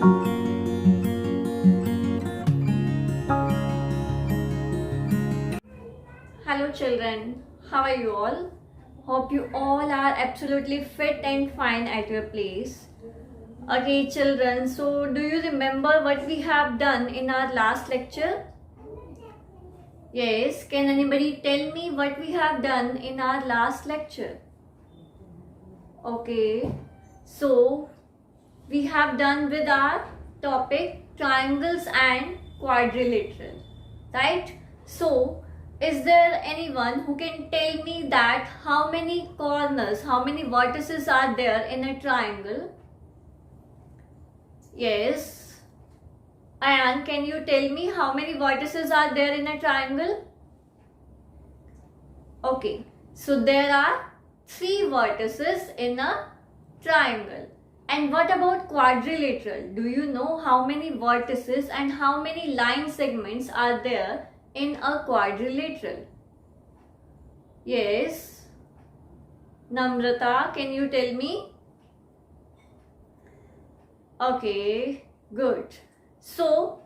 Hello children, how are you all? Hope you all are absolutely fit and fine at your place. Okay children, so do you remember what we have done in our last lecture? Yes, can anybody tell me what we have done in our last lecture? Okay, so we have done with our topic triangles and quadrilateral, right? So is there anyone who can tell me that how many corners, how many vertices are there in a triangle? Yes. Ayan, can you tell me how many vertices are there in a triangle? Okay, so there are 3 vertices in a triangle. And what about quadrilateral? Do you know how many vertices and how many line segments are there in a quadrilateral? Yes. Namrata, can you tell me? Okay, good. So,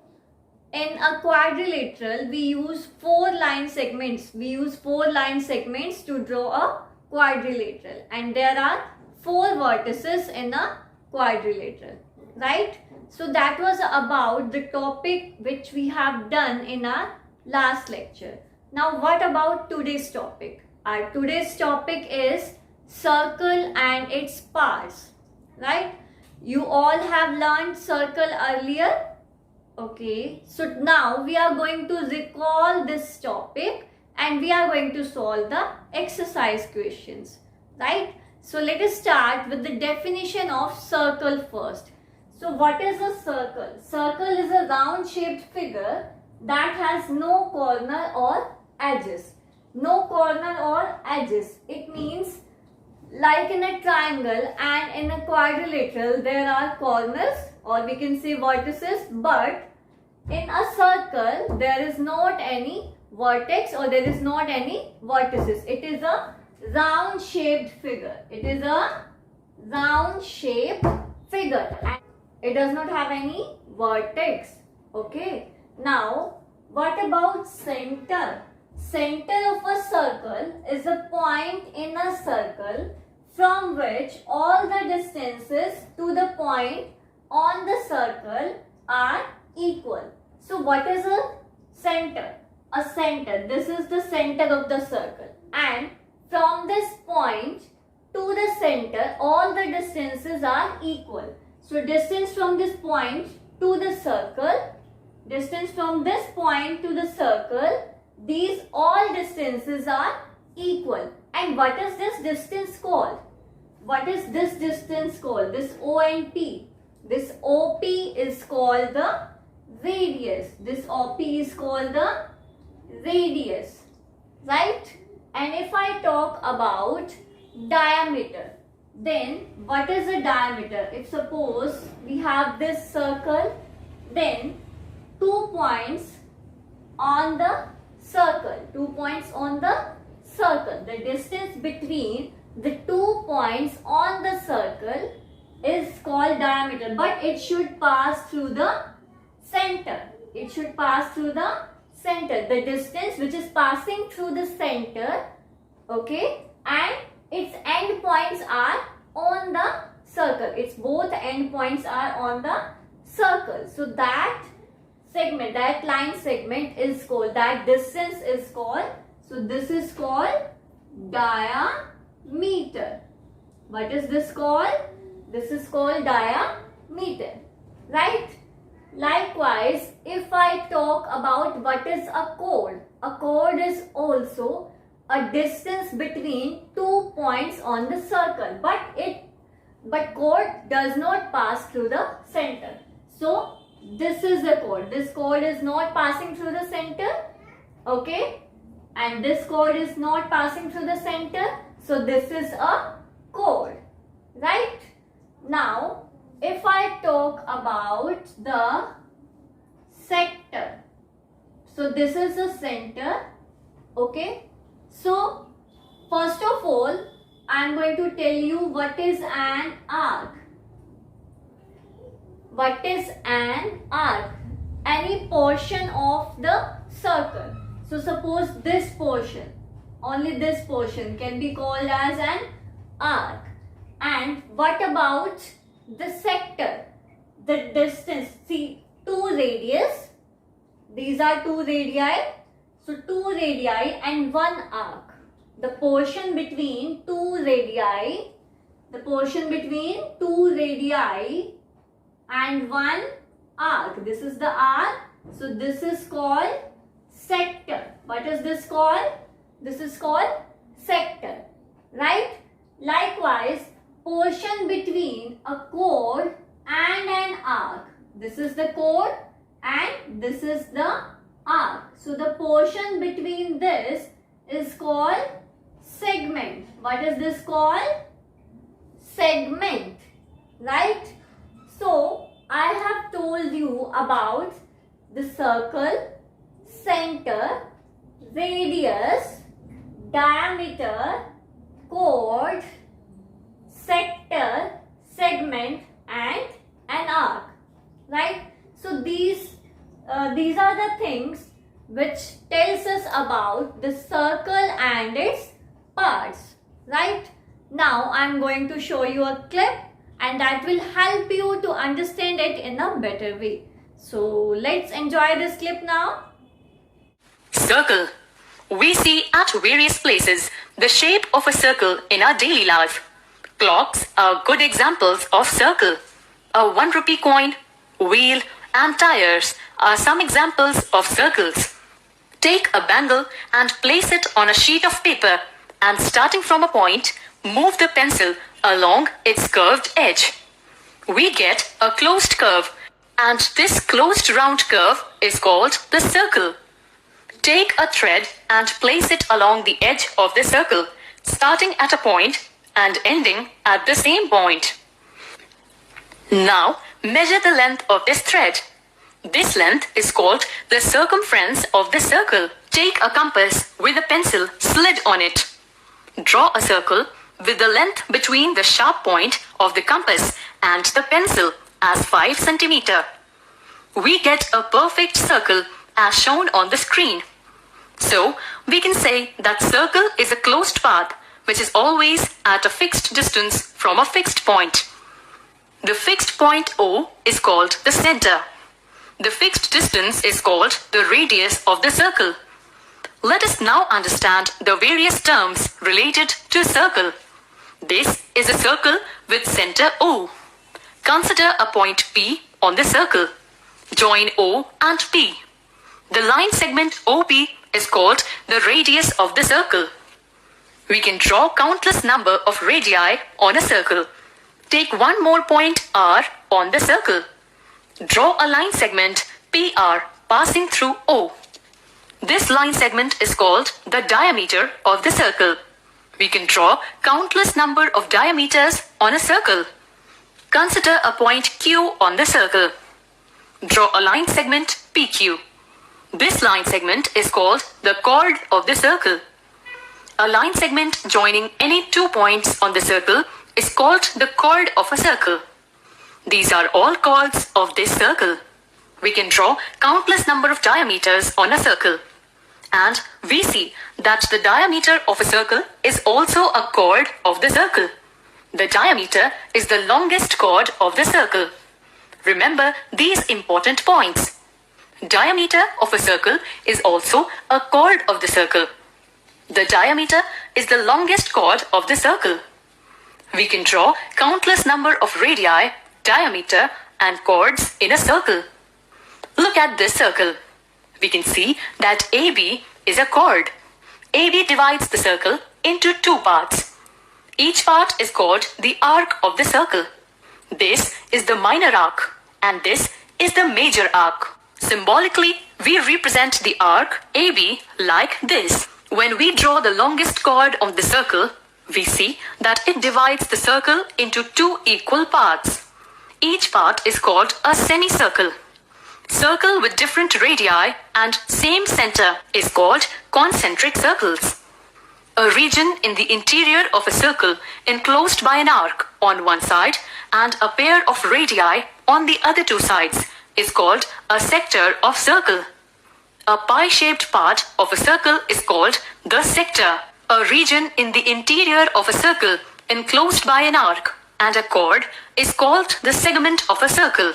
in a quadrilateral, we use 4 line segments. We use 4 line segments to draw a quadrilateral. And there are 4 vertices in a quadrilateral, right? So, that was about the topic which we have done in our last lecture. Now, what about today's topic? Our today's topic is circle and its parts, right? You all have learned circle earlier. Okay, so now we are going to recall this topic and we are going to solve the exercise questions, right? So let us start with the definition of circle first. So what is a circle? Circle is a round shaped figure that has no corner or edges. No corner or edges. It means like in a triangle and in a quadrilateral there are corners or we can say vertices, but in a circle there is not any vertex or there is not any vertices. It is a round shaped figure. It is a round shaped figure and it does not have any vertex. Okay. Now what about center? Center of a circle is a point in a circle from which all the distances to the point on the circle are equal. So what is a center? A center. This is the center of the circle. And from this point to the center, all the distances are equal. So distance from this point to the circle, distance from this point to the circle, these all distances are equal. And what is this distance called? What is this distance called? This O and P. This OP is called the radius. This OP is called the radius. Right? And if I talk about diameter, then what is the diameter? If suppose we have this circle, then 2 points on the circle. 2 points on the circle. The distance between the 2 points on the circle is called diameter, but it should pass through the center. It should pass through the center. The distance which is passing through the center, okay, and its end points are on the circle. Its both end points are on the circle. So that segment, that line segment is called, that distance is called, so this is called diameter. What is this called? This is called diameter, right? Likewise, if I talk about what is a chord is also a distance between 2 points on the circle, but chord does not pass through the center. So this is the chord. This chord is not passing through the center, okay, and this chord is not passing through the center. So this is a chord, right? Now, if I talk about the sector, so this is the center, okay. So, first of all, I am going to tell you what is an arc. What is an arc? Any portion of the circle. So suppose this portion, only this portion can be called as an arc. And what about the sector? The distance. See, two radius. These are two radii. So two radii and one arc. The portion between two radii, and one arc. This is the arc. So this is called sector. What is this called? This is called sector. Right? Likewise, portion between a chord and an arc. This is the chord and this is the arc. So the portion between this is called segment. What is this called? Segment. Right? So I have told you about the circle, center, radius, diameter, chord, sector, segment and an arc. Right? So these are the things which tells us about the circle and its parts. Right? Now I am going to show you a clip and that will help you to understand it in a better way. So let's enjoy this clip now. Circle. We see at various places the shape of a circle in our daily life. Clocks are good examples of circle. A 1 rupee coin, wheel and tires are some examples of circles. Take a bangle and place it on a sheet of paper and starting from a point, move the pencil along its curved edge. We get a closed curve and this closed round curve is called the circle. Take a thread and place it along the edge of the circle, starting at a point and ending at the same point. Now measure the length of this thread. This length is called the circumference of the circle. Take a compass with a pencil slid on it. Draw a circle with the length between the sharp point of the compass and the pencil as 5 cm. We get a perfect circle as shown on the screen. So, we can say that circle is a closed path which is always at a fixed distance from a fixed point. The fixed point O is called the center. The fixed distance is called the radius of the circle. Let us now understand the various terms related to circle. This is a circle with center O. Consider a point P on the circle. Join O and P. The line segment OP is called the radius of the circle. We can draw countless number of radii on a circle. Take one more point R on the circle. Draw a line segment PR passing through O. This line segment is called the diameter of the circle. We can draw countless number of diameters on a circle. Consider a point Q on the circle. Draw a line segment PQ. This line segment is called the chord of the circle. A line segment joining any 2 points on the circle is called the chord of a circle. These are all chords of this circle. We can draw countless number of diameters on a circle. And we see that the diameter of a circle is also a chord of the circle. The diameter is the longest chord of the circle. Remember these important points. Diameter of a circle is also a chord of the circle. The diameter is the longest chord of the circle. We can draw countless number of radii, diameter and chords in a circle. Look at this circle. We can see that AB is a chord. AB divides the circle into 2 parts. Each part is called the arc of the circle. This is the minor arc and this is the major arc. Symbolically, we represent the arc AB like this. When we draw the longest chord of the circle, we see that it divides the circle into 2 equal parts. Each part is called a semicircle. Circle with different radii and same center is called concentric circles. A region in the interior of a circle enclosed by an arc on one side and a pair of radii on the other two sides is called a sector of circle. A pie-shaped part of a circle is called the sector. A region in the interior of a circle enclosed by an arc and a chord is called the segment of a circle.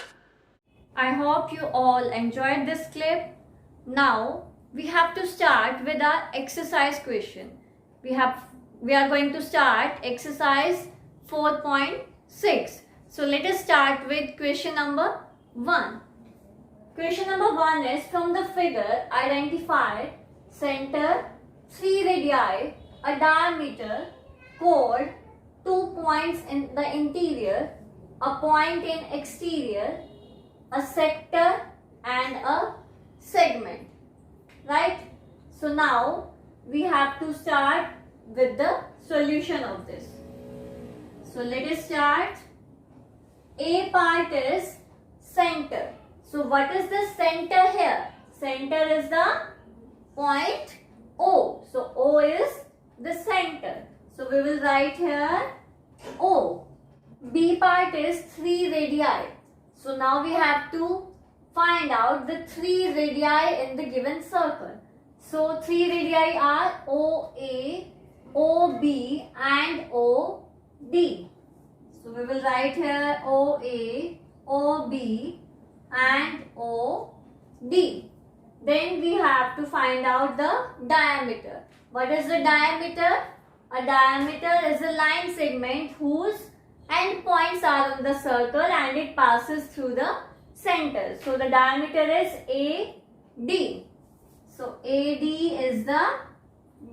I hope you all enjoyed this clip. Now we have to start with our exercise question. We are going to start exercise 4.6. So let us start with question number 1. Question number 1 is, from the figure identify center, 3 radii, a diameter, chord, 2 points in the interior, a point in exterior, a sector and a segment. Right? So now we have to start with the solution of this. So let us start. A part is center. So what is the center here? Center is the point O. So O is the center. So we will write here O. B part is 3 radii. So now we have to find out the 3 radii in the given circle. So 3 radii are OA, OB and OD. So we will write here OA, OB and OD. Then we have to find out the diameter. What is the diameter? A diameter is a line segment whose end points are on the circle and it passes through the center. So the diameter is AD. So AD is the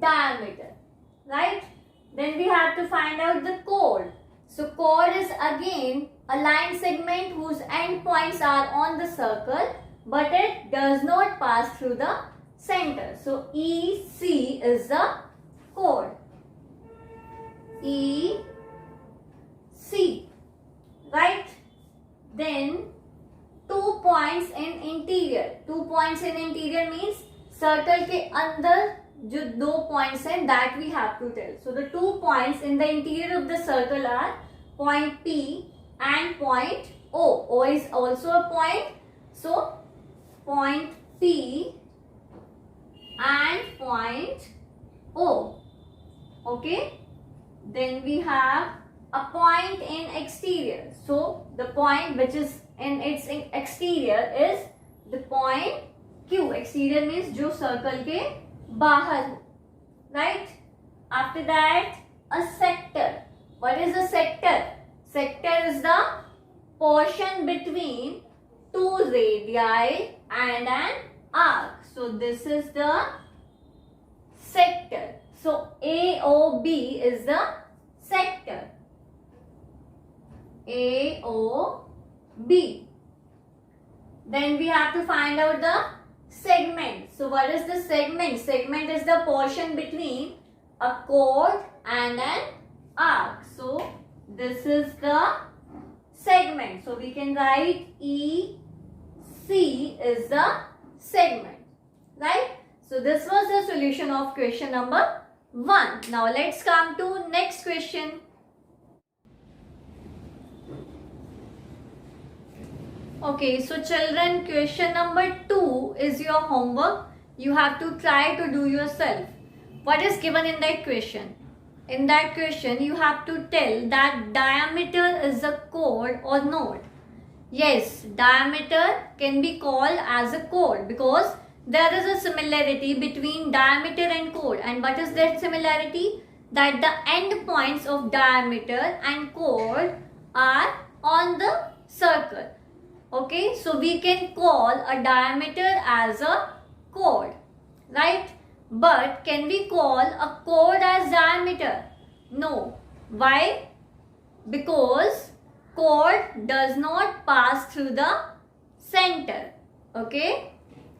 diameter, right? Then we have to find out the chord. So chord is again a line segment whose end points are on the circle but it does not pass through the center. So EC is the chord. EC, right? Then 2 points in interior. 2 points in interior means circle के अंदर जो 2 points हैं that we have to tell. So the 2 points in the interior of the circle are point P and point O. O is also a point. So point P and point O. Okay. Then we have a point in exterior. So the point which is in its exterior is the point Q. Exterior means जो circle के बाहर हो. Right? After that, a sector. What is a sector? Sector is the portion between 2 radii and an arc. So this is the sector. So AOB is the sector. AOB. Then we have to find out the segment. So what is the segment? Segment is the portion between a chord and an arc. So this is the segment. So we can write EC is the segment. Right? So this was the solution of question number 1. Now let's come to next question. Okay, so children, question number 2 is your homework. You have to try to do yourself. What is given in that question? In that question, you have to tell that diameter is a chord or not. Yes, diameter can be called as a chord because there is a similarity between diameter and chord. And what is that similarity? That the end points of diameter and chord are on the circle. Okay, so we can call a diameter as a chord, right? But can we call a chord as diameter? No. Why? Because chord does not pass through the center. Okay?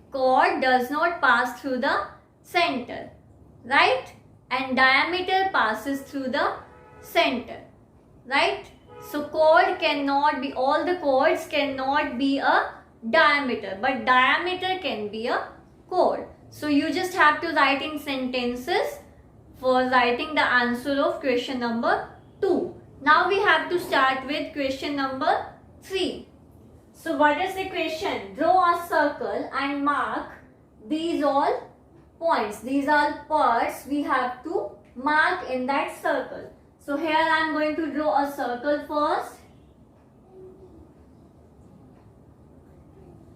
Chord does not pass through the center, right? And diameter passes through the center, right? So chord cannot be, all the chords cannot be a diameter, but diameter can be a chord. So you just have to write in sentences for writing the answer of question number 2. Now we have to start with question number 3. So what is the question? Draw a circle and mark these all points. These are parts we have to mark in that circle. So here I am going to draw a circle first.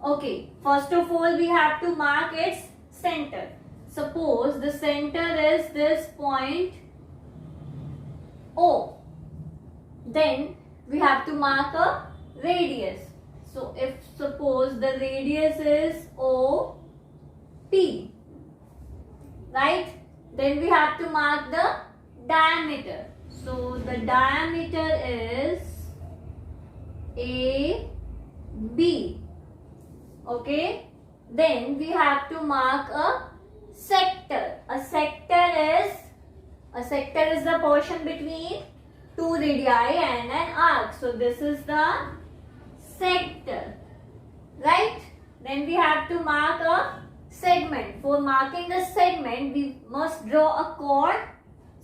Okay, first of all we have to mark its center. Suppose the center is this point O. Then we have to mark a radius. So if suppose the radius is OP, right? Then we have to mark the diameter. So the diameter is AB. Okay. Then we have to mark a sector. A sector is the portion between two radii and an arc. So this is the sector, right? Then we have to mark a segment. For marking a segment, we must draw a chord.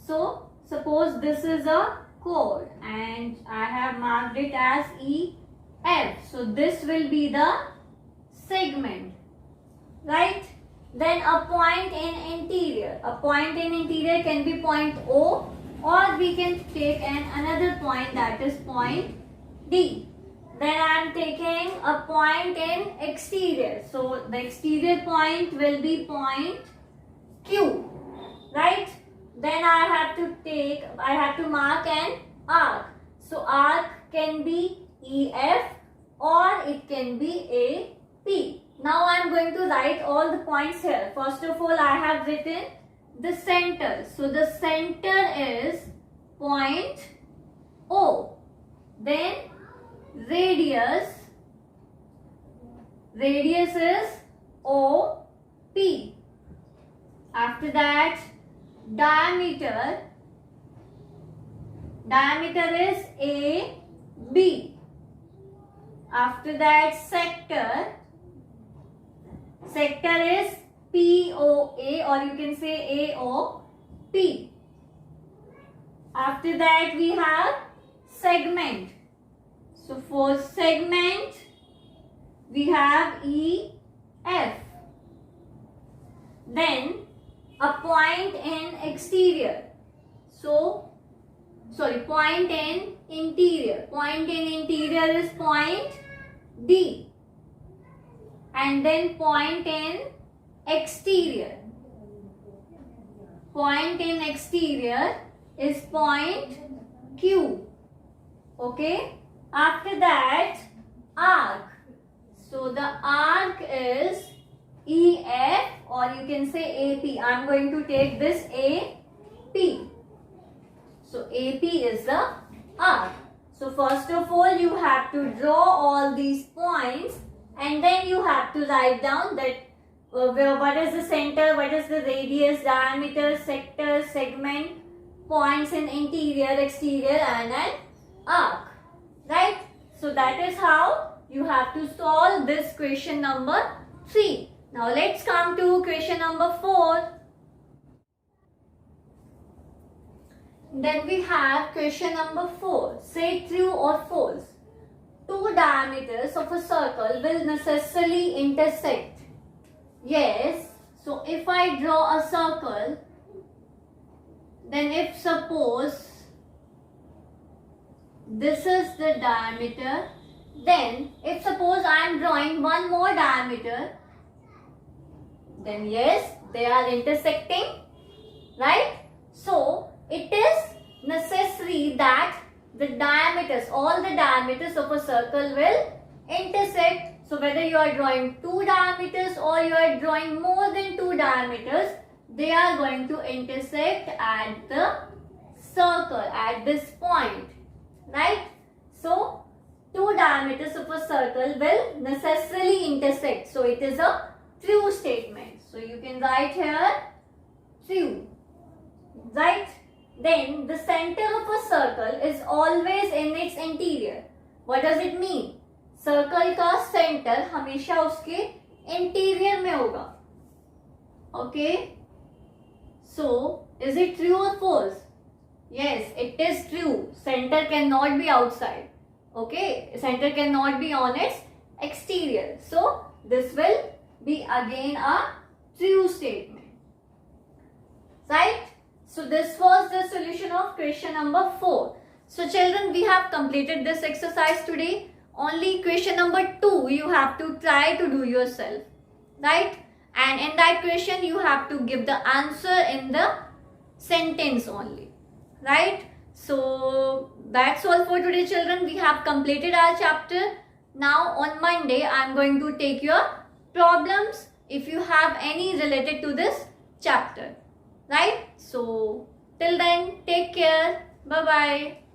So suppose this is a chord and I have marked it as EF. So this will be the segment, right? Then a point in interior. A point in interior can be point O, or we can take another point, that is point D. Then I am taking a point in exterior. So the exterior point will be point Q, right? Then I have to mark an arc. So arc can be EF or it can be AP. Now I am going to write all the points here. First of all, I have written the center. So the center is point O. Then radius is OP. After that, diameter is AB. After that, sector is POA, or you can say AOP. After that, we have segment. So for segment, we have EF. Then a point in exterior. Point in interior. Point in interior is point D. And then point in exterior. Point in exterior is point Q. Okay. After that, arc. So the arc is EF, or you can say AP. I am going to take this AP. So AP is the arc. So first of all, you have to draw all these points, and then you have to write down that what is the center, what is the radius, diameter, sector, segment, points in interior, exterior, and an arc. Right? So that is how you have to solve this question number 3. Now let's come to question number 4. Then we have question number 4. Say true or false. Two diameters of a circle will necessarily intersect. Yes. So if I draw a circle, then if suppose this is the diameter, then if suppose I am drawing one more diameter, then yes, they are intersecting, right? So it is necessary that the diameters, all the diameters of a circle will intersect. So whether you are drawing two diameters or you are drawing more than two diameters, they are going to intersect at the circle, at this point. Right? So, two diameters of a circle will necessarily intersect. So, it is a true statement. So, you can write here true. Right? Then, the center of a circle is always in its interior. What does it mean? Circle का center हमेशा उसके interior में होगा. Okay? So, is it true or false? Yes, it is true. Center cannot be outside. Okay, center cannot be on its exterior. So this will be again a true statement. Right? So this was the solution of question number 4. So children, we have completed this exercise today. Only question number 2 you have to try to do yourself. Right? And in that question you have to give the answer in the sentence only. Right? So that's all for today, children. We have completed our chapter. Now on Monday I am going to take your problems if you have any related to this chapter. Right? So till then, take care. Bye bye.